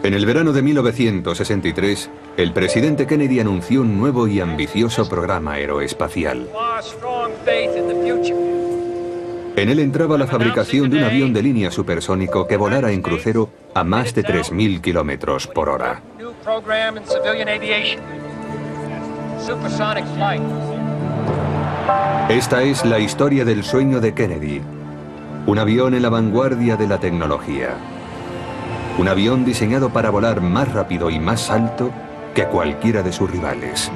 En el verano de 1963, el presidente Kennedy anunció un nuevo y ambicioso programa aeroespacial. En él entraba la fabricación de un avión de línea supersónico que volara en crucero a más de 3.000 kilómetros por hora. Esta es la historia del sueño de Kennedy. Un avión en la vanguardia de la tecnología. Un avión diseñado para volar más rápido y más alto que cualquiera de sus rivales.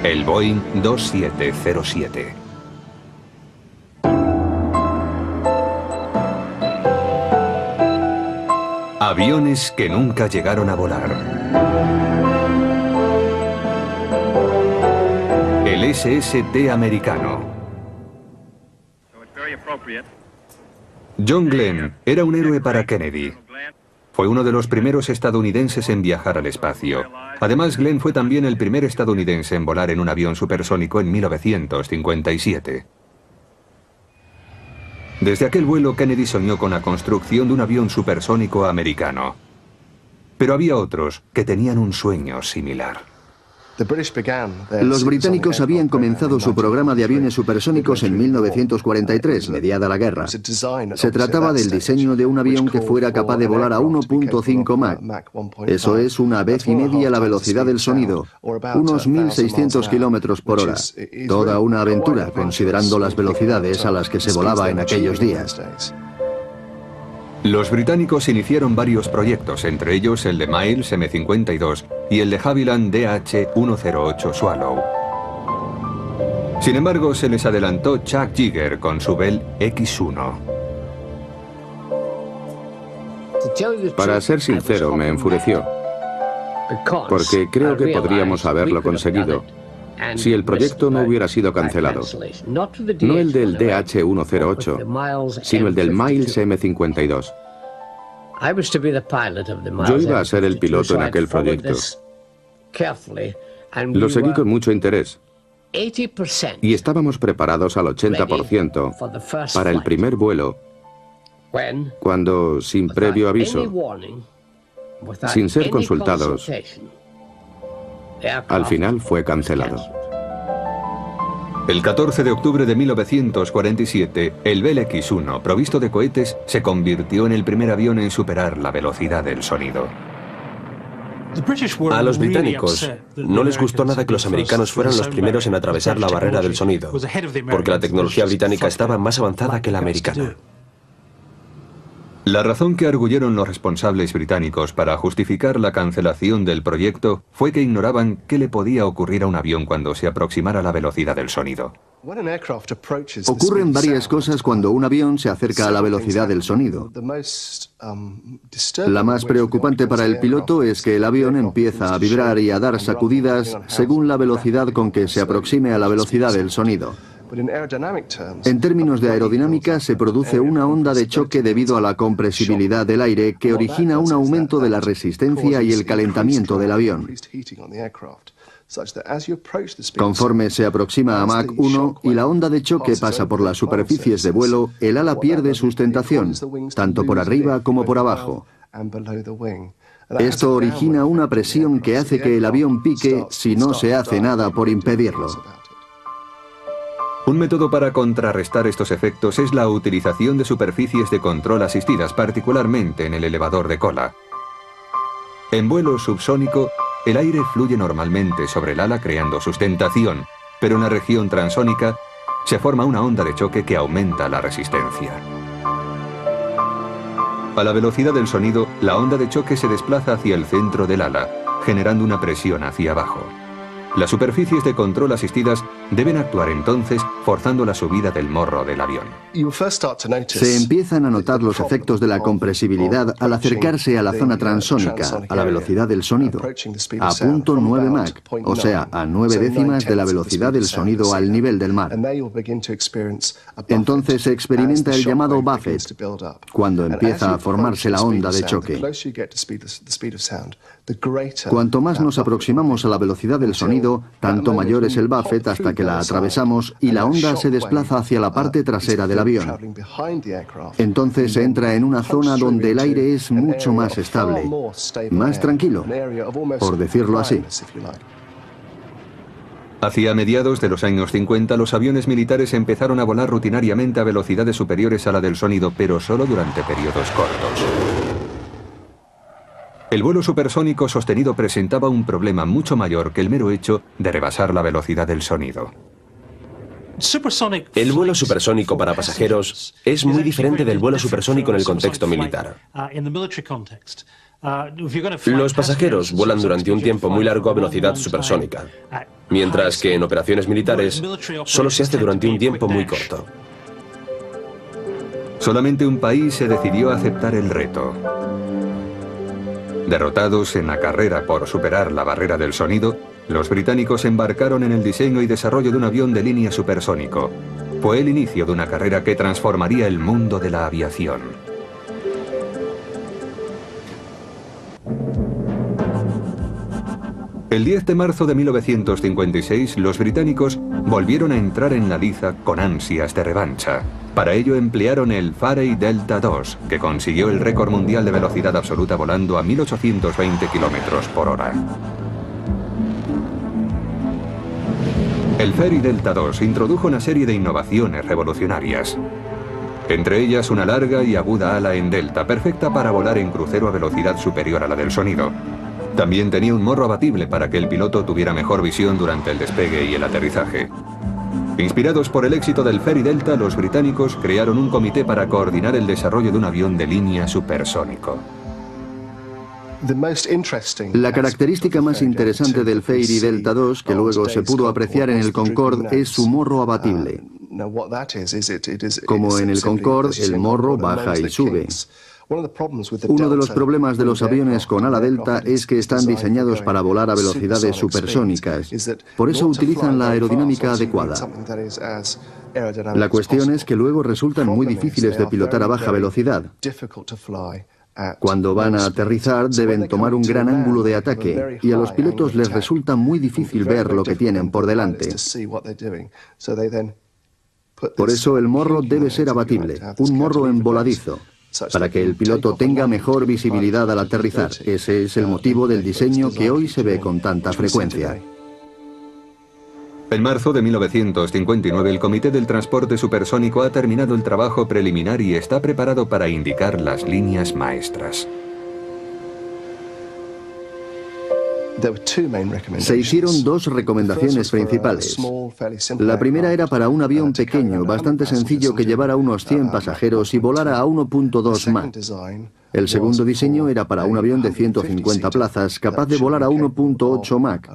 El Boeing 2707. Aviones que nunca llegaron a volar. El SST americano. John Glenn era un héroe para Kennedy. Fue uno de los primeros estadounidenses en viajar al espacio. Además, Glenn fue también el primer estadounidense en volar en un avión supersónico en 1957. Desde aquel vuelo, Kennedy soñó con la construcción de un avión supersónico americano. Pero había otros que tenían un sueño similar. Los británicos habían comenzado su programa de aviones supersónicos en 1943, mediada la guerra. Se trataba del diseño de un avión que fuera capaz de volar a 1.5 Mach. Eso es una vez y media la velocidad del sonido, unos 1.600 kilómetros por hora. Toda una aventura, considerando las velocidades a las que se volaba en aquellos días. Los británicos iniciaron varios proyectos, entre ellos el de Miles M52 y el de Havilland DH-108 Swallow. Sin embargo, se les adelantó Chuck Yeager con su Bell X-1. Para ser sincero, me enfureció, porque creo que podríamos haberlo conseguido si el proyecto no hubiera sido cancelado. No el del DH-108, sino el del Miles M52. Yo iba a ser el piloto en aquel proyecto. Lo seguí con mucho interés. Y estábamos preparados al 80% para el primer vuelo, cuando, sin previo aviso, sin ser consultados, al final fue cancelado. El 14 de octubre de 1947, el Bell X-1, provisto de cohetes, se convirtió en el primer avión en superar la velocidad del sonido. A los británicos no les gustó nada que los americanos fueran los primeros en atravesar la barrera del sonido, porque la tecnología británica estaba más avanzada que la americana. La razón que arguyeron los responsables británicos para justificar la cancelación del proyecto fue que ignoraban qué le podía ocurrir a un avión cuando se aproximara a la velocidad del sonido. Ocurren varias cosas cuando un avión se acerca a la velocidad del sonido. La más preocupante para el piloto es que el avión empieza a vibrar y a dar sacudidas según la velocidad con que se aproxime a la velocidad del sonido. En términos de aerodinámica, se produce una onda de choque debido a la compresibilidad del aire que origina un aumento de la resistencia y el calentamiento del avión. Conforme se aproxima a Mach 1 y la onda de choque pasa por las superficies de vuelo, el ala pierde sustentación, tanto por arriba como por abajo. Esto origina una presión que hace que el avión pique si no se hace nada por impedirlo. Un método para contrarrestar estos efectos es la utilización de superficies de control asistidas, particularmente en el elevador de cola. En vuelo subsónico, el aire fluye normalmente sobre el ala creando sustentación, pero en la región transónica se forma una onda de choque que aumenta la resistencia. A la velocidad del sonido, la onda de choque se desplaza hacia el centro del ala, generando una presión hacia abajo. Las superficies de control asistidas deben actuar entonces forzando la subida del morro del avión. Se empiezan a notar los efectos de la compresibilidad al acercarse a la zona transónica, a la velocidad del sonido, a .9 Mach, o sea, a 9 décimas de la velocidad del sonido al nivel del mar. Entonces se experimenta el llamado buffet, cuando empieza a formarse la onda de choque. Cuanto más nos aproximamos a la velocidad del sonido, sonido, tanto mayor es el buffet hasta que la atravesamos y la onda se desplaza hacia la parte trasera del avión. Entonces se entra en una zona donde el aire es mucho más estable, más tranquilo, por decirlo así. Hacia mediados de los años 50, los aviones militares empezaron a volar rutinariamente a velocidades superiores a la del sonido, pero solo durante periodos cortos. El vuelo supersónico sostenido presentaba un problema mucho mayor que el mero hecho de rebasar la velocidad del sonido. El vuelo supersónico para pasajeros es muy diferente del vuelo supersónico en el contexto militar. Los pasajeros vuelan durante un tiempo muy largo a velocidad supersónica, mientras que en operaciones militares solo se hace durante un tiempo muy corto. Solamente un país se decidió a aceptar el reto. Derrotados en la carrera por superar la barrera del sonido, los británicos embarcaron en el diseño y desarrollo de un avión de línea supersónico. Fue el inicio de una carrera que transformaría el mundo de la aviación. El 10 de marzo de 1956, los británicos volvieron a entrar en la liza con ansias de revancha. Para ello emplearon el Fairey Delta II, que consiguió el récord mundial de velocidad absoluta volando a 1820 km por hora. El Fairey Delta II introdujo una serie de innovaciones revolucionarias. Entre ellas una larga y aguda ala en delta, perfecta para volar en crucero a velocidad superior a la del sonido. También tenía un morro abatible para que el piloto tuviera mejor visión durante el despegue y el aterrizaje. Inspirados por el éxito del Fairey Delta, los británicos crearon un comité para coordinar el desarrollo de un avión de línea supersónico. La característica más interesante del Fairey Delta II, que luego se pudo apreciar en el Concorde, es su morro abatible. Como en el Concorde, el morro baja y sube. Uno de los problemas de los aviones con ala delta es que están diseñados para volar a velocidades supersónicas. Por eso utilizan la aerodinámica adecuada. La cuestión es que luego resultan muy difíciles de pilotar a baja velocidad. Cuando van a aterrizar deben tomar un gran ángulo de ataque y a los pilotos les resulta muy difícil ver lo que tienen por delante. Por eso el morro debe ser abatible, un morro envoladizo, para que el piloto tenga mejor visibilidad al aterrizar. Ese es el motivo del diseño que hoy se ve con tanta frecuencia. En marzo de 1959, el Comité del Transporte Supersónico ha terminado el trabajo preliminar y está preparado para indicar las líneas maestras. Se hicieron dos recomendaciones principales. La primera era para un avión pequeño, bastante sencillo, que llevara unos 100 pasajeros y volara a 1.2 Mach. El segundo diseño era para un avión de 150 plazas, capaz de volar a 1.8 Mach,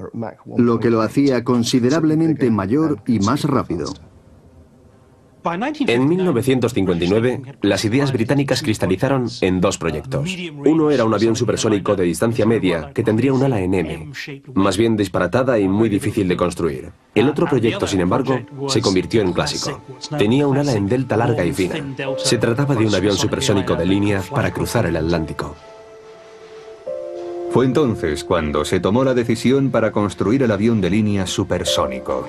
lo que lo hacía considerablemente mayor y más rápido. En 1959, las ideas británicas cristalizaron en dos proyectos. Uno era un avión supersónico de distancia media que tendría un ala en M, más bien disparatada y muy difícil de construir. El otro proyecto, sin embargo, se convirtió en clásico. Tenía un ala en delta larga y fina. Se trataba de un avión supersónico de línea para cruzar el Atlántico. Fue entonces cuando se tomó la decisión para construir el avión de línea supersónico.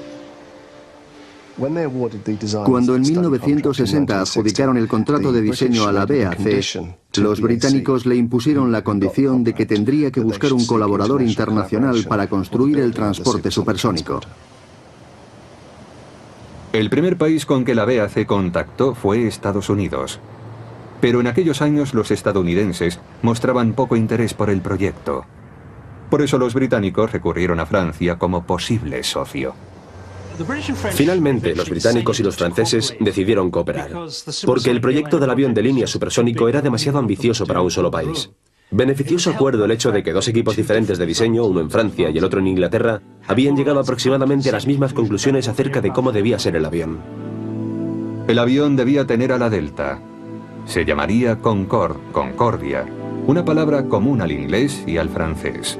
Cuando en 1960 adjudicaron el contrato de diseño a la BAC, los británicos le impusieron la condición de que tendría que buscar un colaborador internacional para construir el transporte supersónico. El primer país con que la BAC contactó fue Estados Unidos. Pero en aquellos años los estadounidenses mostraban poco interés por el proyecto. Por eso los británicos recurrieron a Francia como posible socio. Finalmente, los británicos y los franceses decidieron cooperar, porque el proyecto del avión de línea supersónico era demasiado ambicioso para un solo país. Benefició su acuerdo el hecho de que dos equipos diferentes de diseño, uno en Francia y el otro en Inglaterra, habían llegado aproximadamente a las mismas conclusiones acerca de cómo debía ser el avión. El avión debía tener ala delta. Se llamaría Concorde, Concordia, una palabra común al inglés y al francés.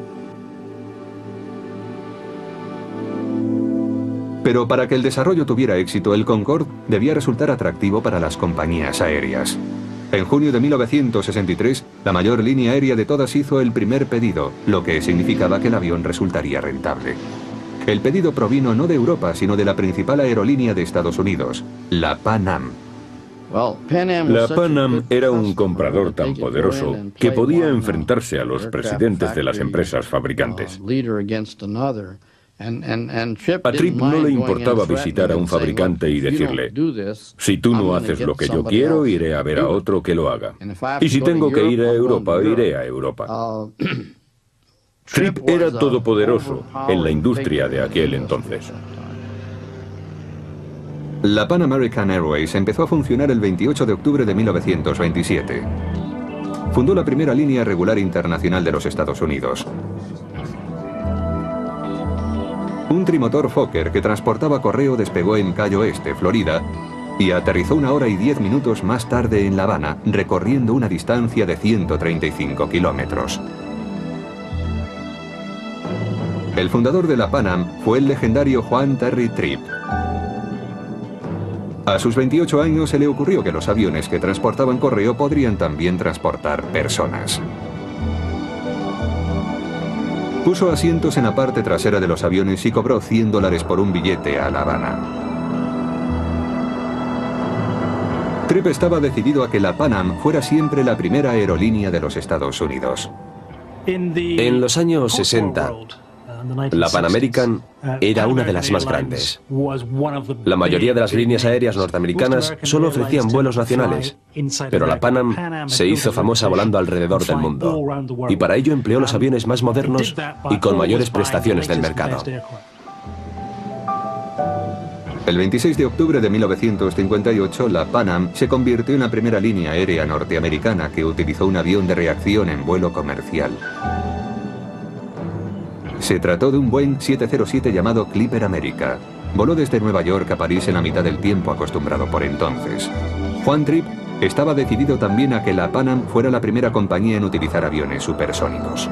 Pero para que el desarrollo tuviera éxito, el Concorde debía resultar atractivo para las compañías aéreas. En junio de 1963, la mayor línea aérea de todas hizo el primer pedido, lo que significaba que el avión resultaría rentable. El pedido provino no de Europa, sino de la principal aerolínea de Estados Unidos, la Pan Am. La Pan Am era un comprador tan poderoso que podía enfrentarse a los presidentes de las empresas fabricantes. A Tripp no le importaba visitar a un fabricante y decirle: si tú no haces lo que yo quiero, iré a ver a otro que lo haga. Y si tengo que ir a Europa, iré a Europa. Tripp era todopoderoso en la industria de aquel entonces. La Pan American Airways empezó a funcionar el 28 de octubre de 1927. Fundó la primera línea regular internacional de los Estados Unidos. Un trimotor Fokker que transportaba correo despegó en Cayo Este, Florida, y aterrizó 1 hora y 10 minutos más tarde en La Habana, recorriendo una distancia de 135 kilómetros. El fundador de la Pan Am fue el legendario Juan Terry Tripp. A sus 28 años se le ocurrió que los aviones que transportaban correo podrían también transportar personas. Puso asientos en la parte trasera de los aviones y cobró $100 por un billete a La Habana. Tripp estaba decidido a que la Pan Am fuera siempre la primera aerolínea de los Estados Unidos. En los años 60, la Pan American era una de las más grandes. La mayoría de las líneas aéreas norteamericanas solo ofrecían vuelos nacionales, pero la Pan Am se hizo famosa volando alrededor del mundo, y para ello empleó los aviones más modernos y con mayores prestaciones del mercado. El 26 de octubre de 1958, la Pan Am se convirtió en la primera línea aérea norteamericana que utilizó un avión de reacción en vuelo comercial. Se trató de un Boeing 707 llamado Clipper America. Voló desde Nueva York a París en la mitad del tiempo acostumbrado por entonces. Juan Tripp estaba decidido también a que la Pan Am fuera la primera compañía en utilizar aviones supersónicos.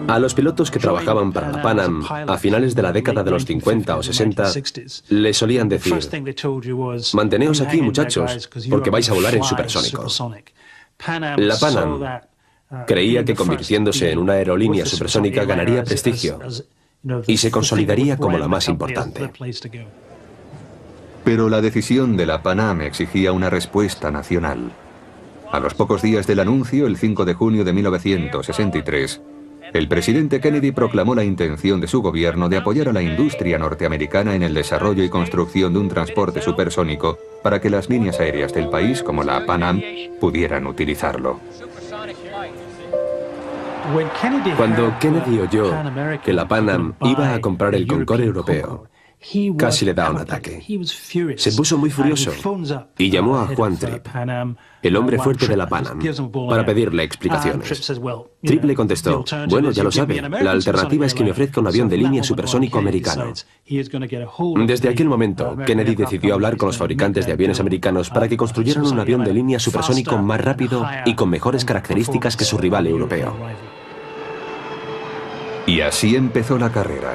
A los pilotos que trabajaban para la Pan Am a finales de la década de los 50 o 60 les solían decir: manteneos aquí, muchachos, porque vais a volar en supersónico. La Pan Am creía que convirtiéndose en una aerolínea supersónica ganaría prestigio y se consolidaría como la más importante. Pero la decisión de la Pan Am exigía una respuesta nacional. A los pocos días del anuncio, el 5 de junio de 1963, el presidente Kennedy proclamó la intención de su gobierno de apoyar a la industria norteamericana en el desarrollo y construcción de un transporte supersónico para que las líneas aéreas del país, como la Pan Am, pudieran utilizarlo. Cuando Kennedy oyó que la Pan Am iba a comprar el Concorde europeo, casi le da un ataque. Se puso muy furioso y llamó a Juan Tripp, el hombre fuerte de la Pan Am, para pedirle explicaciones. Tripp le contestó: bueno, ya lo sabe, la alternativa es que me ofrezca un avión de línea supersónico americano. Desde aquel momento, Kennedy decidió hablar con los fabricantes de aviones americanos para que construyeran un avión de línea supersónico más rápido y con mejores características que su rival europeo. Y así empezó la carrera.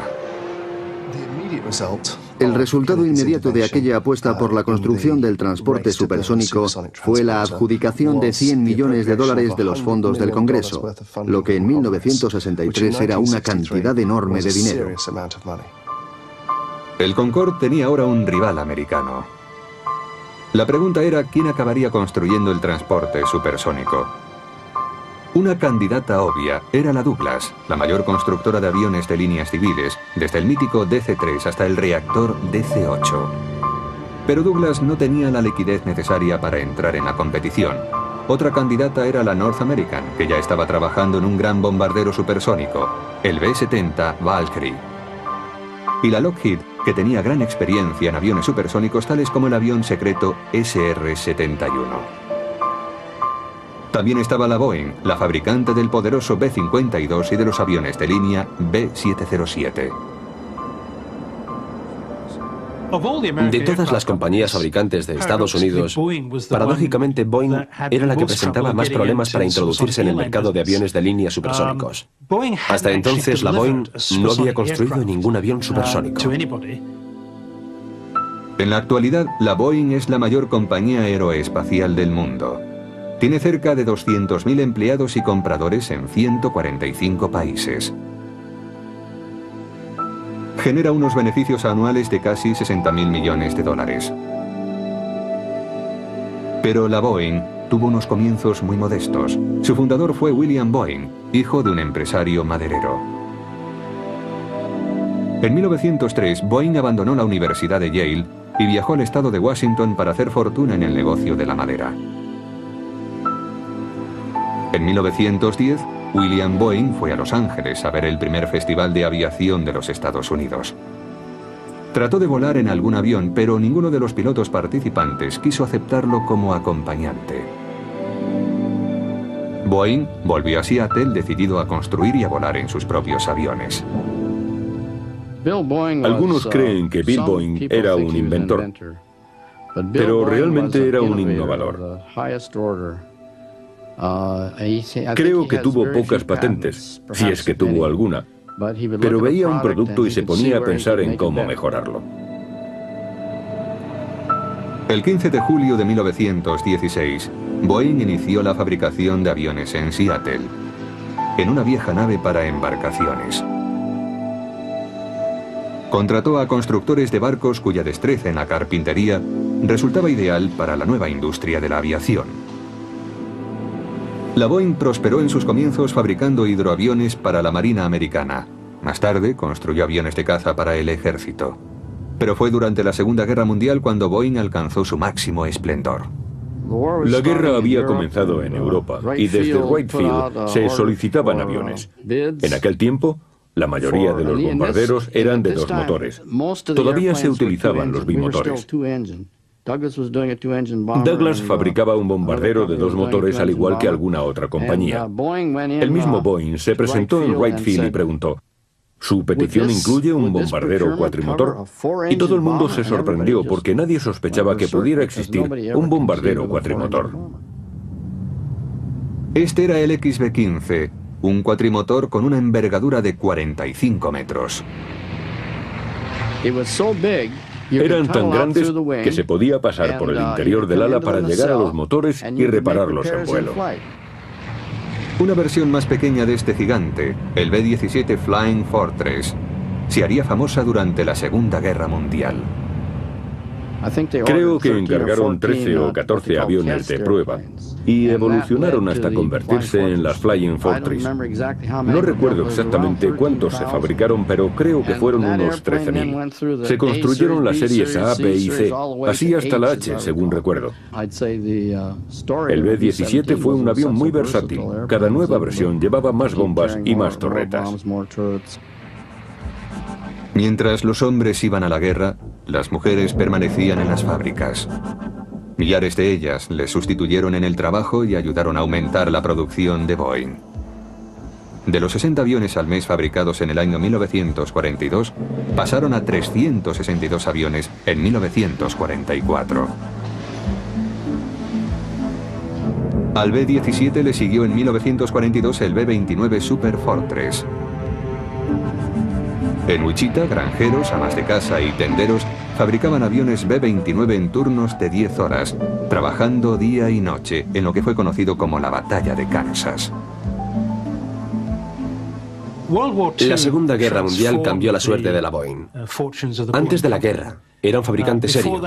El resultado inmediato de aquella apuesta por la construcción del transporte supersónico fue la adjudicación de $100 millones de los fondos del Congreso, lo que en 1963 era una cantidad enorme de dinero. El Concorde tenía ahora un rival americano. La pregunta era quién acabaría construyendo el transporte supersónico. Una candidata obvia era la Douglas, la mayor constructora de aviones de líneas civiles, desde el mítico DC-3 hasta el reactor DC-8. Pero Douglas no tenía la liquidez necesaria para entrar en la competición. Otra candidata era la North American, que ya estaba trabajando en un gran bombardero supersónico, el B-70 Valkyrie. Y la Lockheed, que tenía gran experiencia en aviones supersónicos tales como el avión secreto SR-71. También estaba la Boeing, la fabricante del poderoso B-52 y de los aviones de línea B-707. De todas las compañías fabricantes de Estados Unidos, paradójicamente Boeing era la que presentaba más problemas para introducirse en el mercado de aviones de línea supersónicos. Hasta entonces la Boeing no había construido ningún avión supersónico. En la actualidad, la Boeing es la mayor compañía aeroespacial del mundo. Tiene cerca de 200.000 empleados y compradores en 145 países. Genera unos beneficios anuales de casi 60.000 millones de dólares. Pero la Boeing tuvo unos comienzos muy modestos. Su fundador fue William Boeing, hijo de un empresario maderero. En 1903, Boeing abandonó la Universidad de Yale y viajó al estado de Washington para hacer fortuna en el negocio de la madera. En 1910, William Boeing fue a Los Ángeles a ver el primer festival de aviación de los Estados Unidos. Trató de volar en algún avión, pero ninguno de los pilotos participantes quiso aceptarlo como acompañante. Boeing volvió a Seattle decidido a construir y a volar en sus propios aviones. Algunos creen que Bill Boeing era un inventor, pero realmente era un innovador. Creo que tuvo pocas patentes, si es que tuvo alguna, pero veía un producto y se ponía a pensar en cómo mejorarlo. El 15 de julio de 1916, Boeing inició la fabricación de aviones en Seattle, en una vieja nave para embarcaciones. Contrató a constructores de barcos cuya destreza en la carpintería resultaba ideal para la nueva industria de la aviación. La Boeing prosperó en sus comienzos fabricando hidroaviones para la Marina Americana. Más tarde construyó aviones de caza para el ejército. Pero fue durante la Segunda Guerra Mundial cuando Boeing alcanzó su máximo esplendor. La guerra había comenzado en Europa y desde Wright Field se solicitaban aviones. En aquel tiempo, la mayoría de los bombarderos eran de dos motores. Todavía se utilizaban los bimotores. Douglas fabricaba un bombardero de dos motores al igual que alguna otra compañía. El mismo Boeing se presentó en Wright Field y preguntó: ¿su petición incluye un bombardero cuatrimotor? Y todo el mundo se sorprendió porque nadie sospechaba que pudiera existir un bombardero cuatrimotor. Este era el XB-15, un cuatrimotor con una envergadura de 45 metros. Eran tan grandes que se podía pasar por el interior del ala para llegar a los motores y repararlos en vuelo. Una versión más pequeña de este gigante, el B-17 Flying Fortress, se haría famosa durante la Segunda Guerra Mundial. Creo que encargaron 13 o 14 aviones de prueba y evolucionaron hasta convertirse en las Flying Fortress. No recuerdo exactamente cuántos se fabricaron, pero creo que fueron unos 13.000. Se construyeron las series A, B y C, así hasta la H, según recuerdo. El B-17 fue un avión muy versátil. Cada nueva versión llevaba más bombas y más torretas. Mientras los hombres iban a la guerra, las mujeres permanecían en las fábricas. Millares de ellas les sustituyeron en el trabajo y ayudaron a aumentar la producción de Boeing. De los 60 aviones al mes fabricados en el año 1942, pasaron a 362 aviones en 1944. Al B-17 le siguió en 1942 el B-29 Super Fortress. En Wichita, granjeros, amas de casa y tenderos fabricaban aviones B-29 en turnos de 10 horas, trabajando día y noche en lo que fue conocido como la Batalla de Kansas. La Segunda Guerra Mundial cambió la suerte de la Boeing. Antes de la guerra, era un fabricante serio,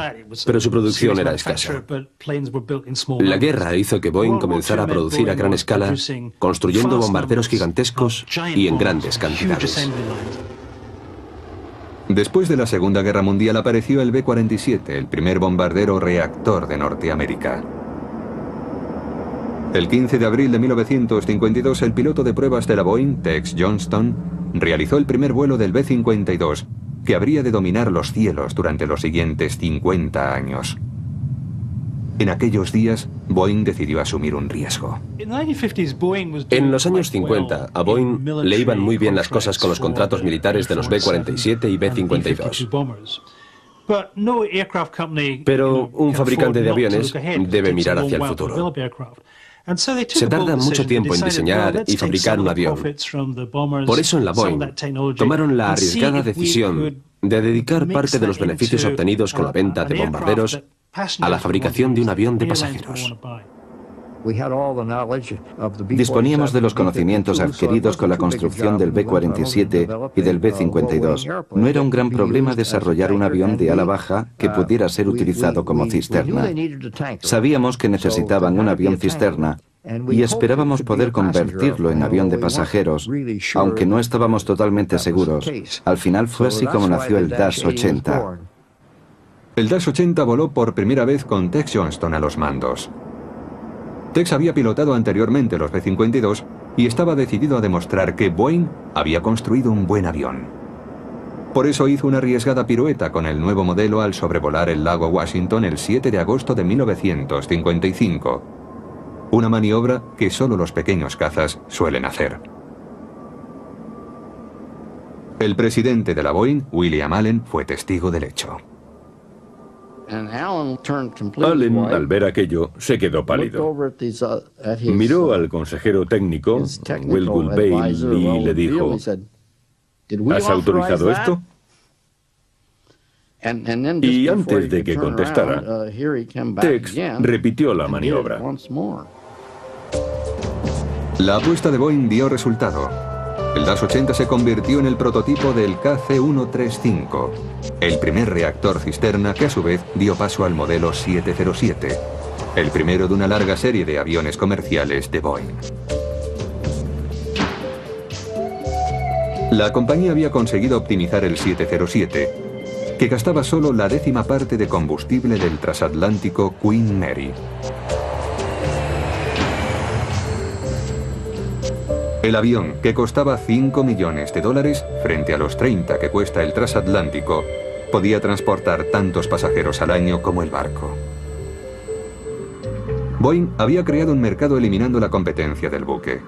pero su producción era escasa. La guerra hizo que Boeing comenzara a producir a gran escala, construyendo bombarderos gigantescos y en grandes cantidades. Después de la Segunda Guerra Mundial apareció el B-47, el primer bombardero reactor de Norteamérica. El 15 de abril de 1952, el piloto de pruebas de la Boeing, Tex Johnston, realizó el primer vuelo del B-52, que habría de dominar los cielos durante los siguientes 50 años. En aquellos días, Boeing decidió asumir un riesgo. En los años 50, a Boeing le iban muy bien las cosas con los contratos militares de los B-47 y B-52. Pero un fabricante de aviones debe mirar hacia el futuro. Se tarda mucho tiempo en diseñar y fabricar un avión. Por eso en la Boeing tomaron la arriesgada decisión de dedicar parte de los beneficios obtenidos con la venta de bombarderos a la fabricación de un avión de pasajeros. Disponíamos de los conocimientos adquiridos con la construcción del B-47 y del B-52. No era un gran problema desarrollar un avión de ala baja que pudiera ser utilizado como cisterna. Sabíamos que necesitaban un avión cisterna y esperábamos poder convertirlo en avión de pasajeros, aunque no estábamos totalmente seguros. Al final fue así como nació el Dash 80. El Dash 80 voló por primera vez con Tex Johnston a los mandos. Tex había pilotado anteriormente los B-52 y estaba decidido a demostrar que Boeing había construido un buen avión. Por eso hizo una arriesgada pirueta con el nuevo modelo al sobrevolar el lago Washington el 7 de agosto de 1955. Una maniobra que solo los pequeños cazas suelen hacer. El presidente de la Boeing, William Allen, fue testigo del hecho. Allen, al ver aquello, se quedó pálido. Miró al consejero técnico, Will Bale, y le dijo: ¿has autorizado esto? Y antes de que contestara, Tex repitió la maniobra. La apuesta de Boeing dio resultado. El Dash 80 se convirtió en el prototipo del KC-135, el primer reactor cisterna que a su vez dio paso al modelo 707, el primero de una larga serie de aviones comerciales de Boeing. La compañía había conseguido optimizar el 707, que gastaba solo la 10ª parte de combustible del transatlántico Queen Mary. El avión, que costaba $5 millones frente a los 30 que cuesta el transatlántico, podía transportar tantos pasajeros al año como el barco. Boeing había creado un mercado eliminando la competencia del buque.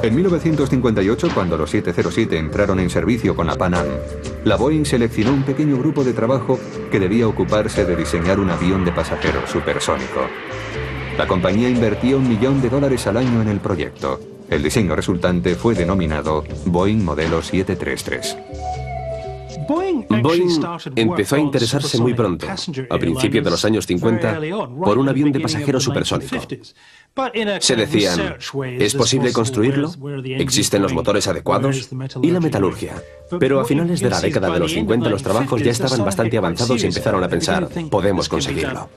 En 1958, cuando los 707 entraron en servicio con la Pan Am, la Boeing seleccionó un pequeño grupo de trabajo que debía ocuparse de diseñar un avión de pasajeros supersónico. La compañía invertía $1 millón al año en el proyecto. El diseño resultante fue denominado Boeing Modelo 733. Boeing empezó a interesarse muy pronto, a principios de los años 50, por un avión de pasajeros supersónico. Se decían: ¿es posible construirlo? ¿Existen los motores adecuados? ¿Y la metalurgia? Pero a finales de la década de los 50 los trabajos ya estaban bastante avanzados y empezaron a pensar: podemos conseguirlo.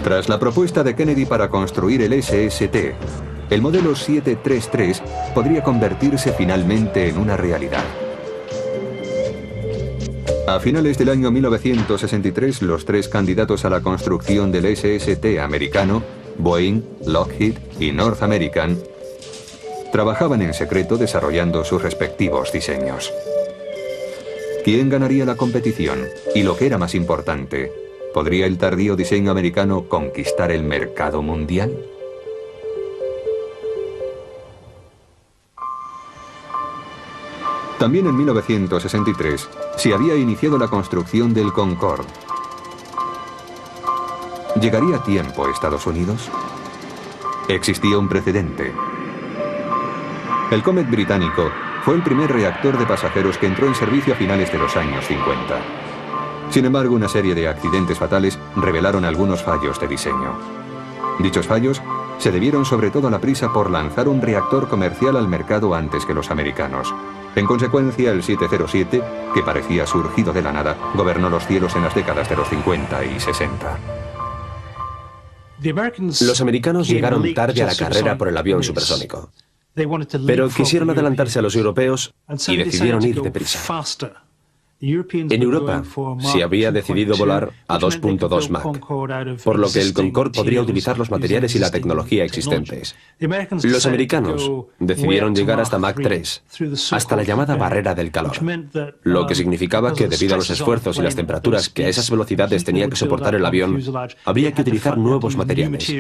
Tras la propuesta de Kennedy para construir el SST, el modelo 733 podría convertirse finalmente en una realidad. A finales del año 1963, los 3 candidatos a la construcción del SST americano, Boeing, Lockheed y North American, trabajaban en secreto desarrollando sus respectivos diseños. ¿Quién ganaría la competición? Y lo que era más importante, ¿podría el tardío diseño americano conquistar el mercado mundial? También en 1963 se había iniciado la construcción del Concorde. ¿Llegaría a tiempo a Estados Unidos? Existía un precedente. El Comet británico fue el primer reactor de pasajeros que entró en servicio a finales de los años 50. Sin embargo, una serie de accidentes fatales revelaron algunos fallos de diseño. Dichos fallos se debieron sobre todo a la prisa por lanzar un reactor comercial al mercado antes que los americanos. En consecuencia, el 707, que parecía surgido de la nada, gobernó los cielos en las décadas de los 50 y 60. Los americanos llegaron tarde a la carrera por el avión supersónico, pero quisieron adelantarse a los europeos y decidieron ir deprisa. En Europa se había decidido volar a 2.2 Mach, por lo que el Concorde podría utilizar los materiales y la tecnología existentes. Los americanos decidieron llegar hasta Mach 3, hasta la llamada barrera del calor, lo que significaba que debido a los esfuerzos y las temperaturas que a esas velocidades tenía que soportar el avión, habría que utilizar nuevos materiales.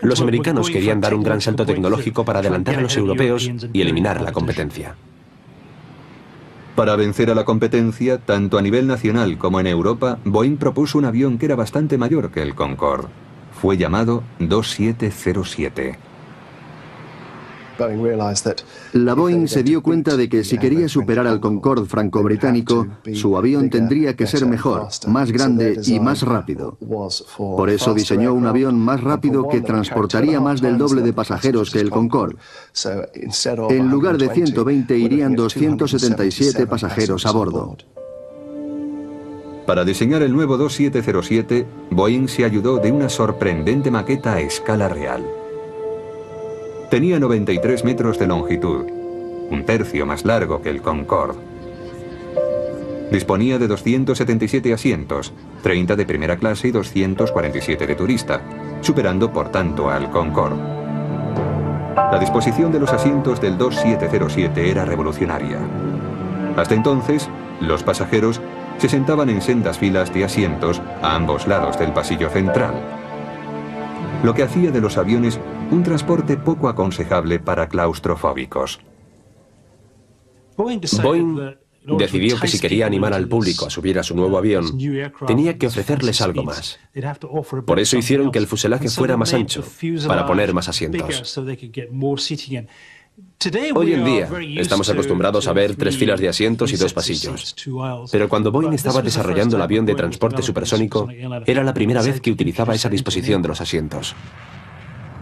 Los americanos querían dar un gran salto tecnológico para adelantar a los europeos y eliminar la competencia. Para vencer a la competencia, tanto a nivel nacional como en Europa, Boeing propuso un avión que era bastante mayor que el Concorde. Fue llamado 2707. La Boeing se dio cuenta de que si quería superar al Concorde franco-británico, su avión tendría que ser mejor, más grande y más rápido. Por eso diseñó un avión más rápido que transportaría más del doble de pasajeros que el Concorde. En lugar de 120 irían 277 pasajeros a bordo. Para diseñar el nuevo 2707, Boeing se ayudó de una sorprendente maqueta a escala real. Tenía 93 metros de longitud, un tercio más largo que el Concorde. Disponía de 277 asientos, 30 de primera clase y 247 de turista, superando por tanto al Concorde. La disposición de los asientos del 2707 era revolucionaria. Hasta entonces, los pasajeros se sentaban en sendas filas de asientos a ambos lados del pasillo central, lo que hacía de los aviones un transporte poco aconsejable para claustrofóbicos. Boeing decidió que si quería animar al público a subir a su nuevo avión, tenía que ofrecerles algo más. Por eso hicieron que el fuselaje fuera más ancho, para poner más asientos. Hoy en día, estamos acostumbrados a ver 3 filas de asientos y 2 pasillos. Pero cuando Boeing estaba desarrollando el avión de transporte supersónico, era la primera vez que utilizaba esa disposición de los asientos.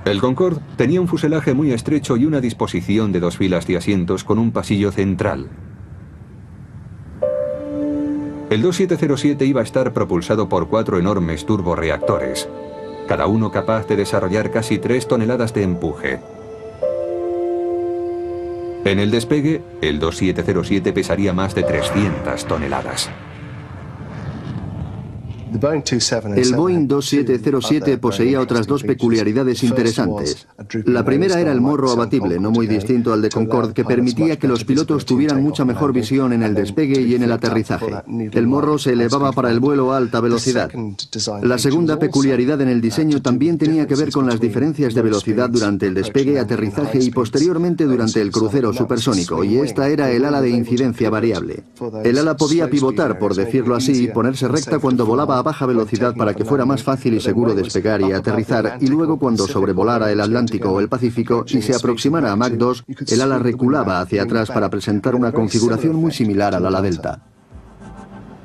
El Concorde tenía un fuselaje muy estrecho y una disposición de 2 filas de asientos con un pasillo central. El 2707 iba a estar propulsado por 4 enormes turborreactores, cada uno capaz de desarrollar casi 3 toneladas de empuje. En el despegue, el 2707 pesaría más de 300 toneladas. El Boeing 2707 poseía otras 2 peculiaridades interesantes. La primera era el morro abatible, no muy distinto al de Concorde, que permitía que los pilotos tuvieran mucha mejor visión en el despegue y en el aterrizaje. El morro se elevaba para el vuelo a alta velocidad. La segunda peculiaridad en el diseño también tenía que ver con las diferencias de velocidad durante el despegue, aterrizaje y posteriormente durante el crucero supersónico, y esta era el ala de incidencia variable. El ala podía pivotar, por decirlo así, y ponerse recta cuando volaba a baja velocidad para que fuera más fácil y seguro despegar y aterrizar, y luego cuando sobrevolara el Atlántico o el Pacífico y se aproximara a Mach 2, el ala reculaba hacia atrás para presentar una configuración muy similar al ala delta.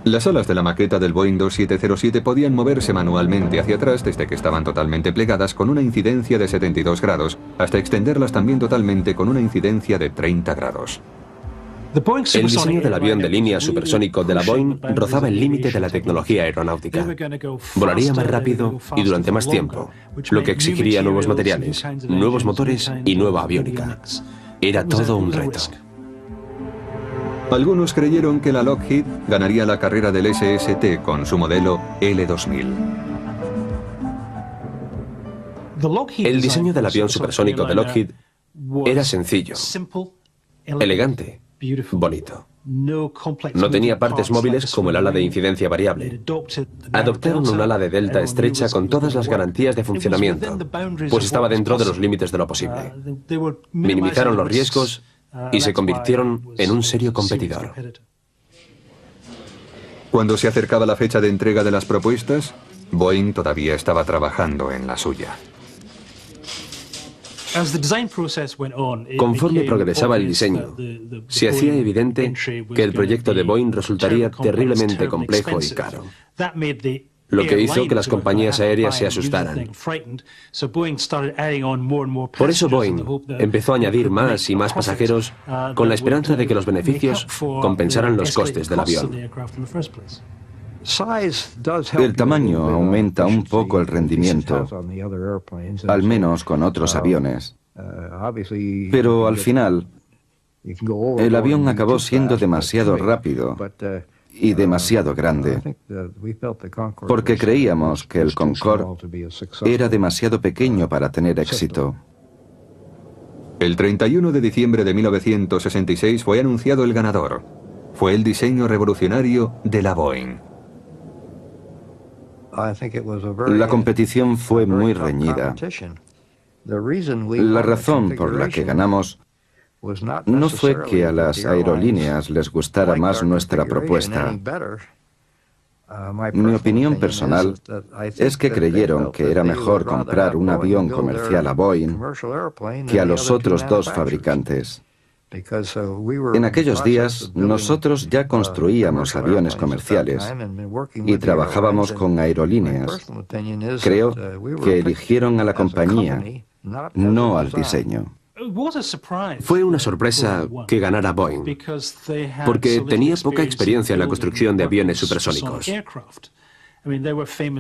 Las alas de la maqueta del Boeing 2707 podían moverse manualmente hacia atrás desde que estaban totalmente plegadas con una incidencia de 72 grados, hasta extenderlas también totalmente con una incidencia de 30 grados. El diseño del avión de línea supersónico de la Boeing rozaba el límite de la tecnología aeronáutica. Volaría más rápido y durante más tiempo, lo que exigiría nuevos materiales, nuevos motores y nueva aviónica. Era todo un reto. Algunos creyeron que la Lockheed ganaría la carrera del SST con su modelo L2000. El diseño del avión supersónico de Lockheed era sencillo, elegante, bonito. No tenía partes móviles como el ala de incidencia variable. Adoptaron un ala de delta estrecha con todas las garantías de funcionamiento, pues estaba dentro de los límites de lo posible. Minimizaron los riesgos y se convirtieron en un serio competidor. Cuando se acercaba la fecha de entrega de las propuestas, Boeing todavía estaba trabajando en la suya. Conforme progresaba el diseño, se hacía evidente que el proyecto de Boeing resultaría terriblemente complejo y caro, lo que hizo que las compañías aéreas se asustaran. Por eso Boeing empezó a añadir más y más pasajeros con la esperanza de que los beneficios compensaran los costes del avión. El tamaño aumenta un poco el rendimiento, al menos con otros aviones. Pero al final, el avión acabó siendo demasiado rápido y demasiado grande, porque creíamos que el Concorde era demasiado pequeño para tener éxito. El 31 de diciembre de 1966 fue anunciado el ganador. Fue el diseño revolucionario de la Boeing. La competición fue muy reñida. La razón por la que ganamos no fue que a las aerolíneas les gustara más nuestra propuesta. Mi opinión personal es que creyeron que era mejor comprar un avión comercial a Boeing que a los otros dos fabricantes. En aquellos días, nosotros ya construíamos aviones comerciales y trabajábamos con aerolíneas. Creo que eligieron a la compañía, no al diseño. Fue una sorpresa que ganara Boeing, porque tenía poca experiencia en la construcción de aviones supersónicos.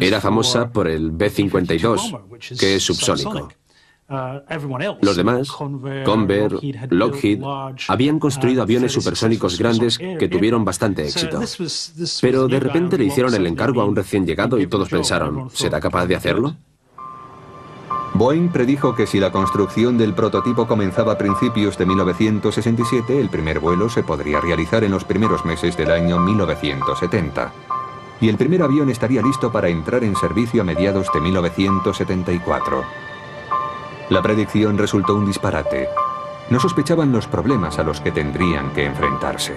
Era famosa por el B-52, que es subsónico. Los demás, Convair, Lockheed, habían construido aviones supersónicos grandes que tuvieron bastante éxito. Pero de repente le hicieron el encargo a un recién llegado y todos pensaron, ¿será capaz de hacerlo? Boeing predijo que si la construcción del prototipo comenzaba a principios de 1967, el primer vuelo se podría realizar en los primeros meses del año 1970. Y el primer avión estaría listo para entrar en servicio a mediados de 1974. La predicción resultó un disparate. No sospechaban los problemas a los que tendrían que enfrentarse.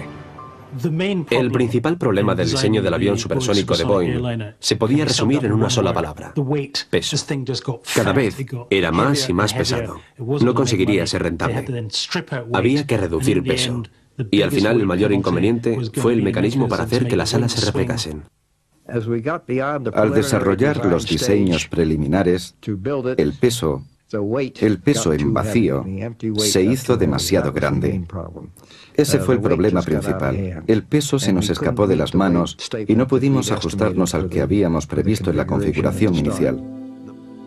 El principal problema del diseño del avión supersónico de Boeing se podía resumir en una sola palabra: peso. Cada vez era más y más pesado. No conseguiría ser rentable. Había que reducir peso. Y al final el mayor inconveniente fue el mecanismo para hacer que las alas se replegasen. Al desarrollar los diseños preliminares, el peso en vacío se hizo demasiado grande. Ese fue el problema principal. El peso se nos escapó de las manos y no pudimos ajustarnos al que habíamos previsto en la configuración inicial.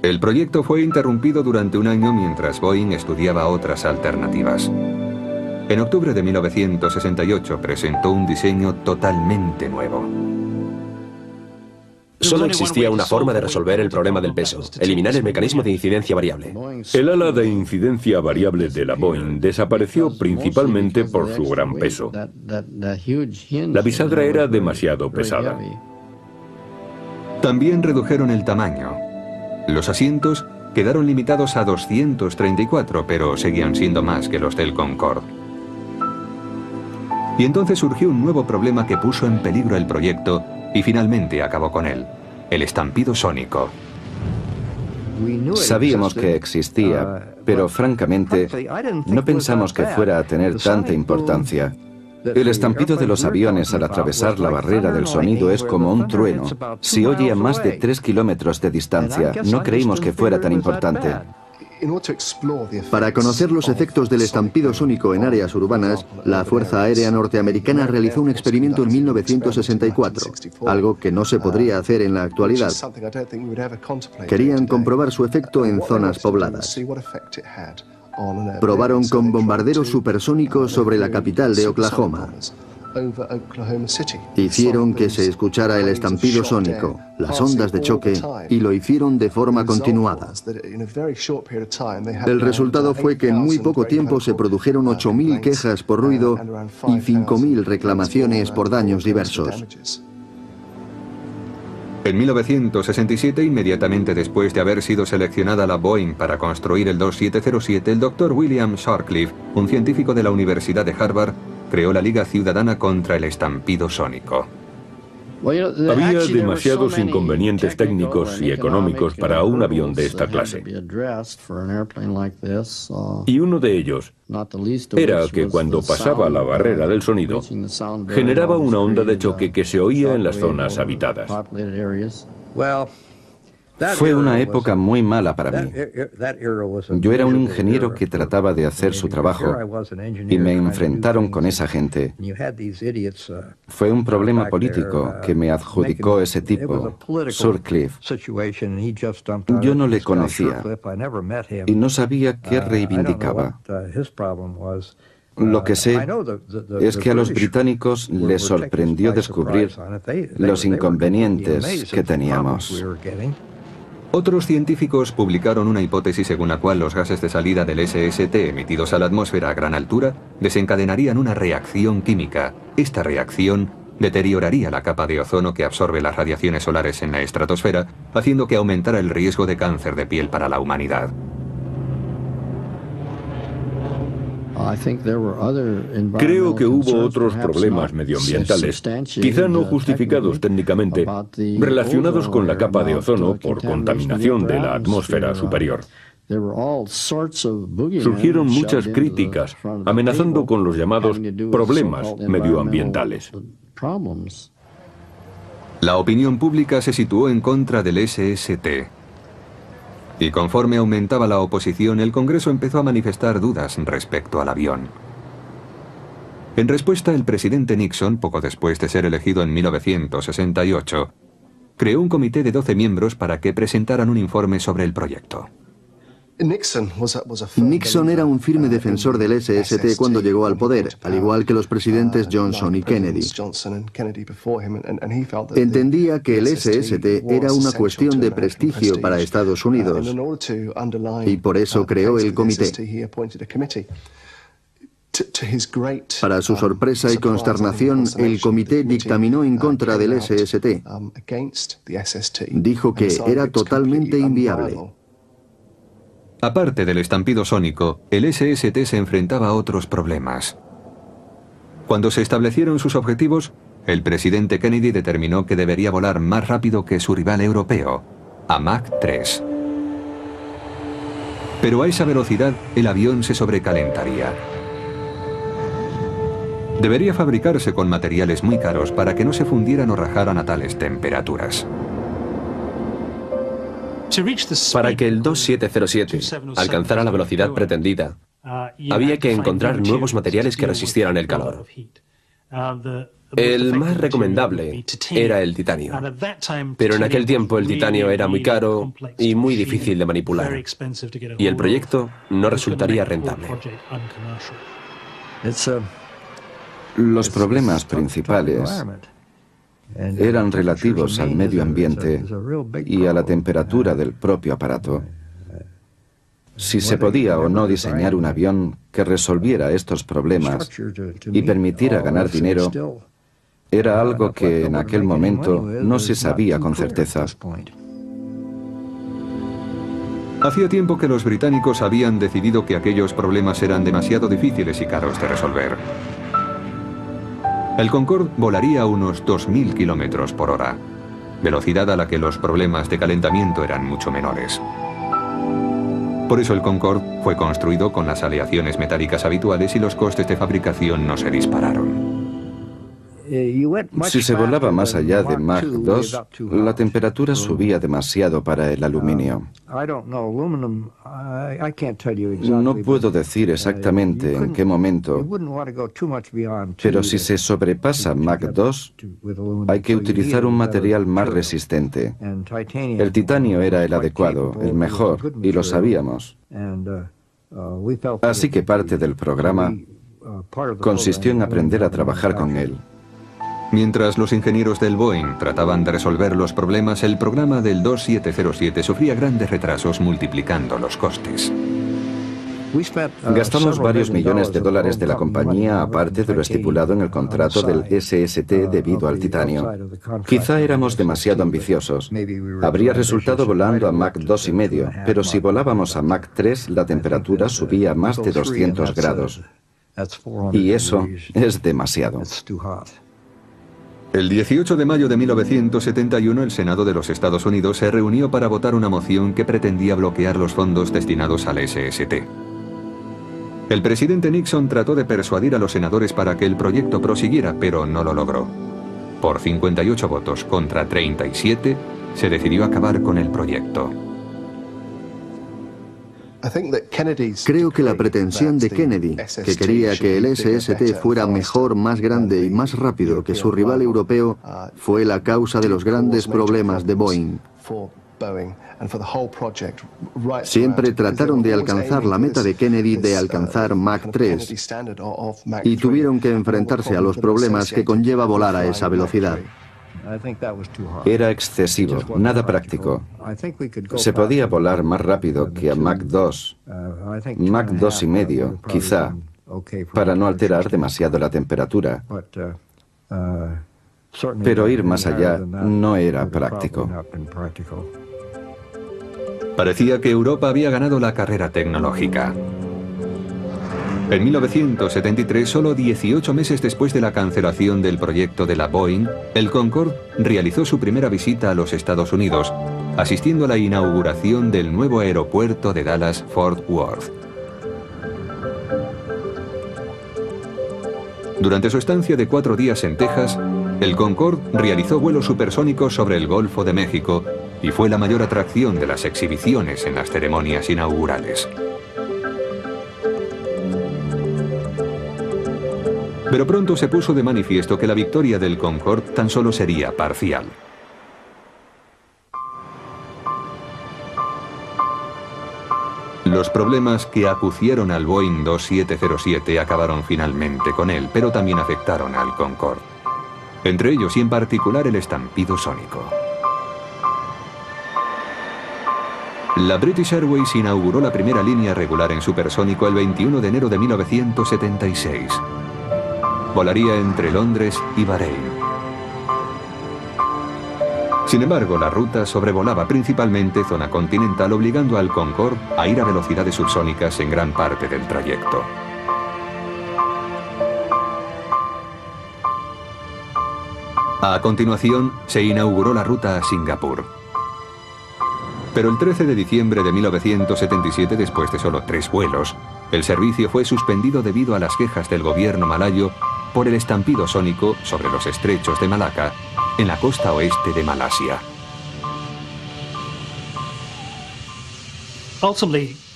El proyecto fue interrumpido durante un año mientras Boeing estudiaba otras alternativas. En octubre de 1968 presentó un diseño totalmente nuevo. Solo existía una forma de resolver el problema del peso: eliminar el mecanismo de incidencia variable. El ala de incidencia variable de la Boeing desapareció principalmente por su gran peso. La bisagra era demasiado pesada. También redujeron el tamaño. Los asientos quedaron limitados a 234, pero seguían siendo más que los del Concorde. Y entonces surgió un nuevo problema que puso en peligro el proyecto y finalmente acabó con él: el estampido sónico. Sabíamos que existía, pero francamente no pensamos que fuera a tener tanta importancia. El estampido de los aviones al atravesar la barrera del sonido es como un trueno. Se oye a más de 3 kilómetros de distancia. No creímos que fuera tan importante. Para conocer los efectos del estampido sónico en áreas urbanas, la Fuerza Aérea Norteamericana realizó un experimento en 1964, algo que no se podría hacer en la actualidad. Querían comprobar su efecto en zonas pobladas. Probaron con bombarderos supersónicos sobre la capital de Oklahoma. Hicieron que se escuchara el estampido sónico, las ondas de choque, y lo hicieron de forma continuada. El resultado fue que en muy poco tiempo se produjeron 8.000 quejas por ruido y 5.000 reclamaciones por daños diversos. En 1967, inmediatamente después de haber sido seleccionada la Boeing para construir el 2707, el Dr. William Sutcliffe, un científico de la Universidad de Harvard, creó la Liga Ciudadana contra el Estampido Sónico. Había demasiados inconvenientes técnicos y económicos para un avión de esta clase. Y uno de ellos era que cuando pasaba la barrera del sonido, generaba una onda de choque que se oía en las zonas habitadas. Fue una época muy mala para mí. Yo era un ingeniero que trataba de hacer su trabajo y me enfrentaron con esa gente. Fue un problema político que me adjudicó ese tipo, Sutcliffe. Yo no le conocía y no sabía qué reivindicaba. Lo que sé es que a los británicos les sorprendió descubrir los inconvenientes que teníamos. Otros científicos publicaron una hipótesis según la cual los gases de salida del SST emitidos a la atmósfera a gran altura desencadenarían una reacción química. Esta reacción deterioraría la capa de ozono que absorbe las radiaciones solares en la estratosfera, haciendo que aumentara el riesgo de cáncer de piel para la humanidad. Creo que hubo otros problemas medioambientales, quizá no justificados técnicamente, relacionados con la capa de ozono por contaminación de la atmósfera superior. Surgieron muchas críticas, amenazando con los llamados problemas medioambientales. La opinión pública se situó en contra del SST. Y conforme aumentaba la oposición, el Congreso empezó a manifestar dudas respecto al avión. En respuesta, el presidente Nixon, poco después de ser elegido en 1968, creó un comité de 12 miembros para que presentaran un informe sobre el proyecto. Nixon era un firme defensor del SST cuando llegó al poder, al igual que los presidentes Johnson y Kennedy. Entendía que el SST era una cuestión de prestigio para Estados Unidos y por eso creó el comité. Para su sorpresa y consternación, el comité dictaminó en contra del SST. Dijo que era totalmente inviable. Aparte del estampido sónico, el SST se enfrentaba a otros problemas. Cuando se establecieron sus objetivos, el presidente Kennedy determinó que debería volar más rápido que su rival europeo, a Mach 3. Pero a esa velocidad, el avión se sobrecalentaría. Debería fabricarse con materiales muy caros para que no se fundieran o rajaran a tales temperaturas. Para que el 2707 alcanzara la velocidad pretendida, había que encontrar nuevos materiales que resistieran el calor. El más recomendable era el titanio, pero en aquel tiempo el titanio era muy caro y muy difícil de manipular, y el proyecto no resultaría rentable. Los problemas principales eran relativos al medio ambiente y a la temperatura del propio aparato. Si se podía o no diseñar un avión que resolviera estos problemas y permitiera ganar dinero, era algo que en aquel momento no se sabía con certeza. Hacía tiempo que los británicos habían decidido que aquellos problemas eran demasiado difíciles y caros de resolver. El Concorde volaría a unos 2000 kilómetros por hora, velocidad a la que los problemas de calentamiento eran mucho menores. Por eso el Concorde fue construido con las aleaciones metálicas habituales y los costes de fabricación no se dispararon. Si se volaba más allá de Mach 2, la temperatura subía demasiado para el aluminio. No puedo decir exactamente en qué momento, pero si se sobrepasa Mach 2, hay que utilizar un material más resistente. El titanio era el adecuado, el mejor, y lo sabíamos. Así que parte del programa consistió en aprender a trabajar con él. Mientras los ingenieros del Boeing trataban de resolver los problemas, el programa del 2707 sufría grandes retrasos multiplicando los costes. Gastamos varios millones de dólares de la compañía aparte de lo estipulado en el contrato del SST debido al titanio. Quizá éramos demasiado ambiciosos. Habría resultado volando a Mach 2,5, pero si volábamos a Mach 3 la temperatura subía a más de 200 grados. Y eso es demasiado. El 18 de mayo de 1971, el Senado de los Estados Unidos se reunió para votar una moción que pretendía bloquear los fondos destinados al SST. El presidente Nixon trató de persuadir a los senadores para que el proyecto prosiguiera, pero no lo logró. Por 58 votos contra 37, se decidió acabar con el proyecto. Creo que la pretensión de Kennedy, que quería que el SST fuera mejor, más grande y más rápido que su rival europeo, fue la causa de los grandes problemas de Boeing. Siempre trataron de alcanzar la meta de Kennedy de alcanzar Mach 3 y tuvieron que enfrentarse a los problemas que conlleva volar a esa velocidad. Era excesivo, nada práctico. Se podía volar más rápido que a Mach 2, Mach 2,5, quizá, para no alterar demasiado la temperatura. Pero ir más allá no era práctico. Parecía que Europa había ganado la carrera tecnológica. En 1973, solo 18 meses después de la cancelación del proyecto de la Boeing, el Concorde realizó su primera visita a los Estados Unidos, asistiendo a la inauguración del nuevo aeropuerto de Dallas-Fort Worth. Durante su estancia de 4 días en Texas, el Concorde realizó vuelos supersónicos sobre el Golfo de México y fue la mayor atracción de las exhibiciones en las ceremonias inaugurales. Pero pronto se puso de manifiesto que la victoria del Concorde tan solo sería parcial. Los problemas que acucieron al Boeing 2707 acabaron finalmente con él, pero también afectaron al Concorde. Entre ellos y en particular el estampido sónico. La British Airways inauguró la primera línea regular en supersónico el 21 de enero de 1976. Volaría entre Londres y Bahrein. Sin embargo, la ruta sobrevolaba principalmente zona continental, obligando al Concorde a ir a velocidades subsónicas en gran parte del trayecto. A continuación, se inauguró la ruta a Singapur. Pero el 13 de diciembre de 1977, después de solo 3 vuelos, el servicio fue suspendido debido a las quejas del gobierno malayo por el estampido sónico sobre los estrechos de Malaca, en la costa oeste de Malasia.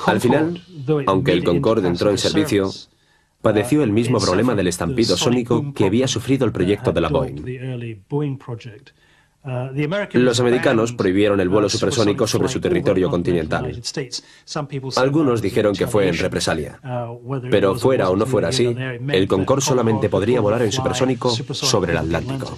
Al final, aunque el Concorde entró en servicio, padeció el mismo problema del estampido sónico que había sufrido el proyecto de la Boeing. Los americanos prohibieron el vuelo supersónico sobre su territorio continental. Algunos dijeron que fue en represalia. Pero fuera o no fuera así, el Concorde solamente podría volar en supersónico sobre el Atlántico.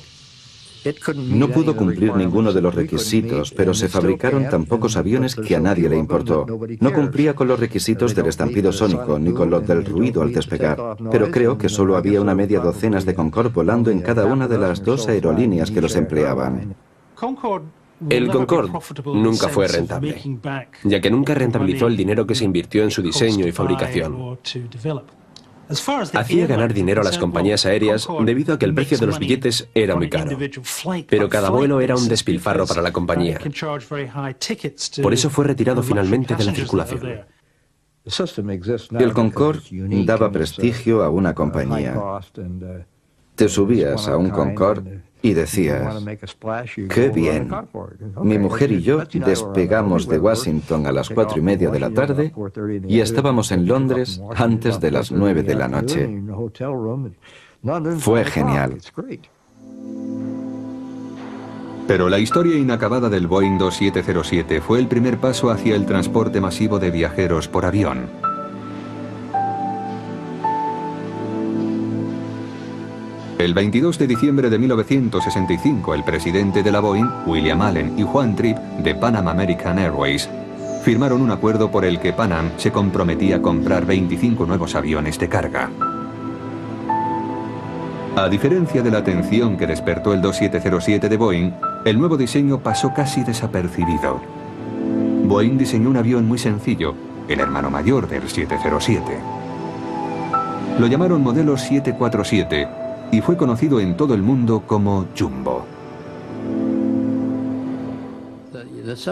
No pudo cumplir ninguno de los requisitos, pero se fabricaron tan pocos aviones que a nadie le importó. No cumplía con los requisitos del estampido sónico, ni con los del ruido al despegar. Pero creo que solo había una media docena de Concorde volando en cada una de las 2 aerolíneas que los empleaban. El Concorde nunca fue rentable, ya que nunca rentabilizó el dinero que se invirtió en su diseño y fabricación. Hacía ganar dinero a las compañías aéreas debido a que el precio de los billetes era muy caro. Pero cada vuelo era un despilfarro para la compañía. Por eso fue retirado finalmente de la circulación. El Concorde daba prestigio a una compañía. Te subías a un Concorde y decías, ¡qué bien! Mi mujer y yo despegamos de Washington a las 4:30 de la tarde y estábamos en Londres antes de las 9 de la noche. Fue genial. Pero la historia inacabada del Boeing 2707 fue el primer paso hacia el transporte masivo de viajeros por avión. El 22 de diciembre de 1965, el presidente de la Boeing, William Allen, y Juan Tripp, de Pan American Airways, firmaron un acuerdo por el que Pan Am se comprometía a comprar 25 nuevos aviones de carga. A diferencia de la atención que despertó el 2707 de Boeing, el nuevo diseño pasó casi desapercibido. Boeing diseñó un avión muy sencillo, el hermano mayor del 707. Lo llamaron modelo 747, y fue conocido en todo el mundo como Jumbo.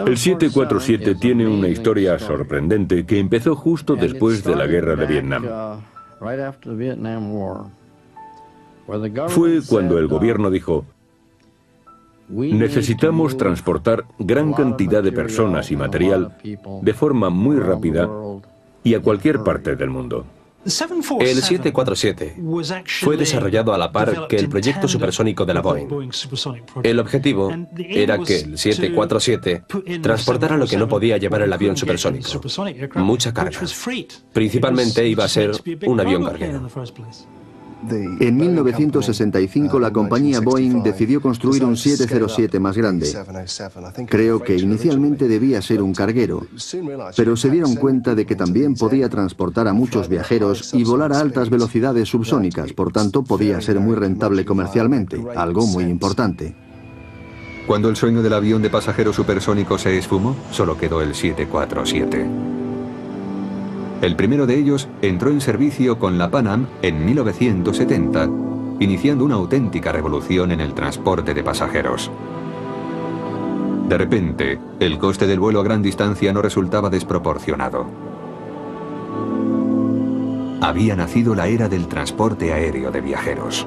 El 747 tiene una historia sorprendente que empezó justo después de la guerra de Vietnam. Fue cuando el gobierno dijo, necesitamos transportar gran cantidad de personas y material de forma muy rápida y a cualquier parte del mundo. El 747 fue desarrollado a la par que el proyecto supersónico de la Boeing. El objetivo era que el 747 transportara lo que no podía llevar el avión supersónico, mucha carga. Principalmente iba a ser un avión carguero. En 1965 la compañía Boeing decidió construir un 707 más grande. Creo que inicialmente debía ser un carguero, pero se dieron cuenta de que también podía transportar a muchos viajeros y volar a altas velocidades subsónicas, por tanto podía ser muy rentable comercialmente, algo muy importante. Cuando el sueño del avión de pasajeros supersónico se esfumó, solo quedó el 747. El primero de ellos entró en servicio con la Pan Am en 1970, iniciando una auténtica revolución en el transporte de pasajeros. De repente, el coste del vuelo a gran distancia no resultaba desproporcionado. Había nacido la era del transporte aéreo de viajeros.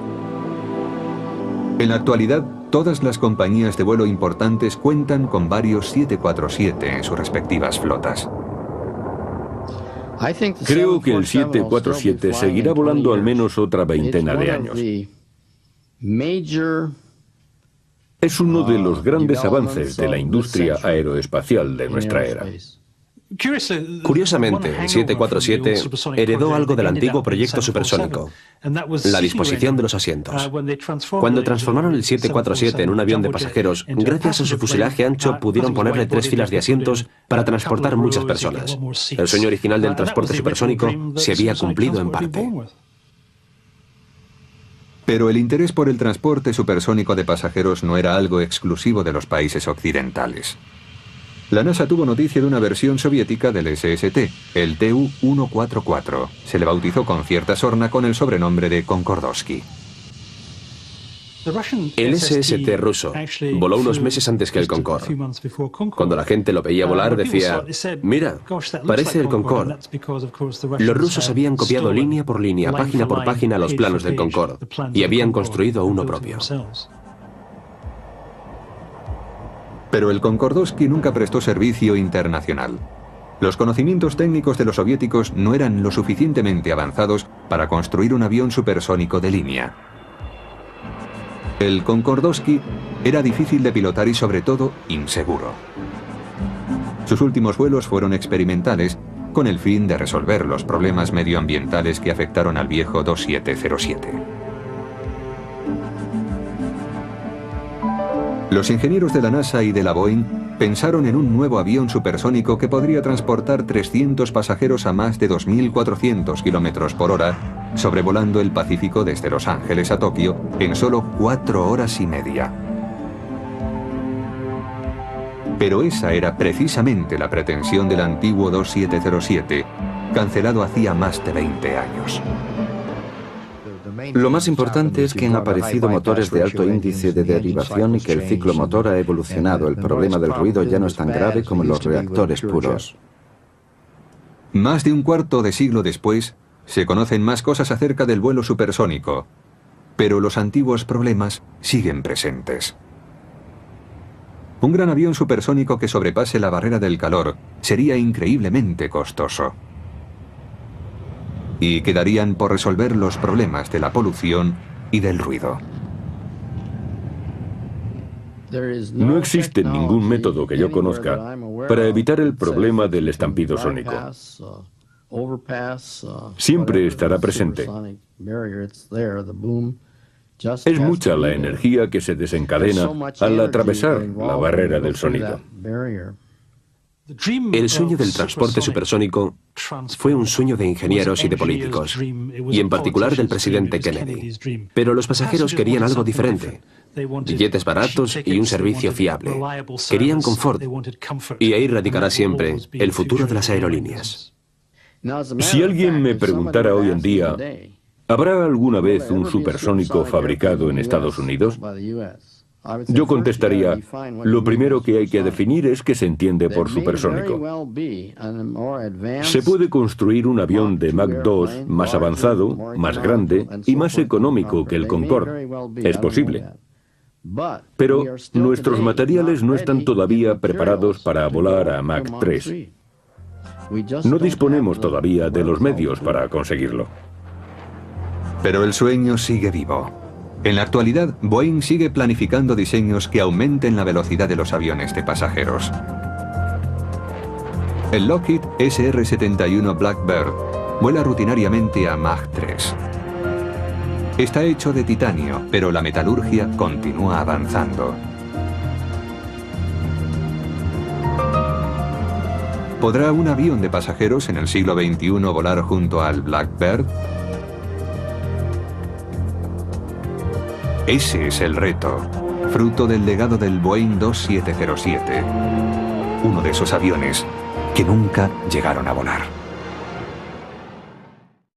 En la actualidad, todas las compañías de vuelo importantes cuentan con varios 747 en sus respectivas flotas. Creo que el 747 seguirá volando al menos otra veintena de años. Es uno de los grandes avances de la industria aeroespacial de nuestra era. Curiosamente, el 747 heredó algo del antiguo proyecto supersónico, la disposición de los asientos. Cuando transformaron el 747 en un avión de pasajeros, gracias a su fuselaje ancho pudieron ponerle 3 filas de asientos para transportar muchas personas. El sueño original del transporte supersónico se había cumplido en parte. Pero el interés por el transporte supersónico de pasajeros no era algo exclusivo de los países occidentales. La NASA tuvo noticia de una versión soviética del SST, el Tu-144. Se le bautizó con cierta sorna con el sobrenombre de Concordowski. El SST ruso voló unos meses antes que el Concorde. Cuando la gente lo veía volar decía, mira, parece el Concorde. Los rusos habían copiado línea por línea, página por página los planos del Concorde y habían construido uno propio. Pero el Concordowski nunca prestó servicio internacional. Los conocimientos técnicos de los soviéticos no eran lo suficientemente avanzados para construir un avión supersónico de línea. El Concordowski era difícil de pilotar y sobre todo inseguro. Sus últimos vuelos fueron experimentales con el fin de resolver los problemas medioambientales que afectaron al viejo 2707. Los ingenieros de la NASA y de la Boeing pensaron en un nuevo avión supersónico que podría transportar 300 pasajeros a más de 2.400 kilómetros por hora, sobrevolando el Pacífico desde Los Ángeles a Tokio en solo 4 horas y media. Pero esa era precisamente la pretensión del antiguo 2707, cancelado hacía más de 20 años. Lo más importante es que han aparecido motores de alto índice de derivación y que el ciclo motor ha evolucionado. El problema del ruido ya no es tan grave como los reactores puros. Más de un cuarto de siglo después, se conocen más cosas acerca del vuelo supersónico, pero los antiguos problemas siguen presentes. Un gran avión supersónico que sobrepase la barrera del calor sería increíblemente costoso. Y quedarían por resolver los problemas de la polución y del ruido. No existe ningún método que yo conozca para evitar el problema del estampido sónico. Siempre estará presente. Es mucha la energía que se desencadena al atravesar la barrera del sonido. El sueño del transporte supersónico fue un sueño de ingenieros y de políticos, y en particular del presidente Kennedy. Pero los pasajeros querían algo diferente. Billetes baratos y un servicio fiable. Querían confort, y ahí radicará siempre el futuro de las aerolíneas. Si alguien me preguntara hoy en día, ¿habrá alguna vez un supersónico fabricado en Estados Unidos? Yo contestaría, lo primero que hay que definir es qué se entiende por supersónico. Se puede construir un avión de Mach 2 más avanzado, más grande y más económico que el Concorde. Es posible. Pero nuestros materiales no están todavía preparados para volar a Mach 3. No disponemos todavía de los medios para conseguirlo. Pero el sueño sigue vivo. En la actualidad, Boeing sigue planificando diseños que aumenten la velocidad de los aviones de pasajeros. El Lockheed SR-71 Blackbird vuela rutinariamente a Mach 3. Está hecho de titanio, pero la metalurgia continúa avanzando. ¿Podrá un avión de pasajeros en el siglo XXI volar junto al Blackbird? Ese es el reto, fruto del legado del Boeing 2707, uno de esos aviones que nunca llegaron a volar.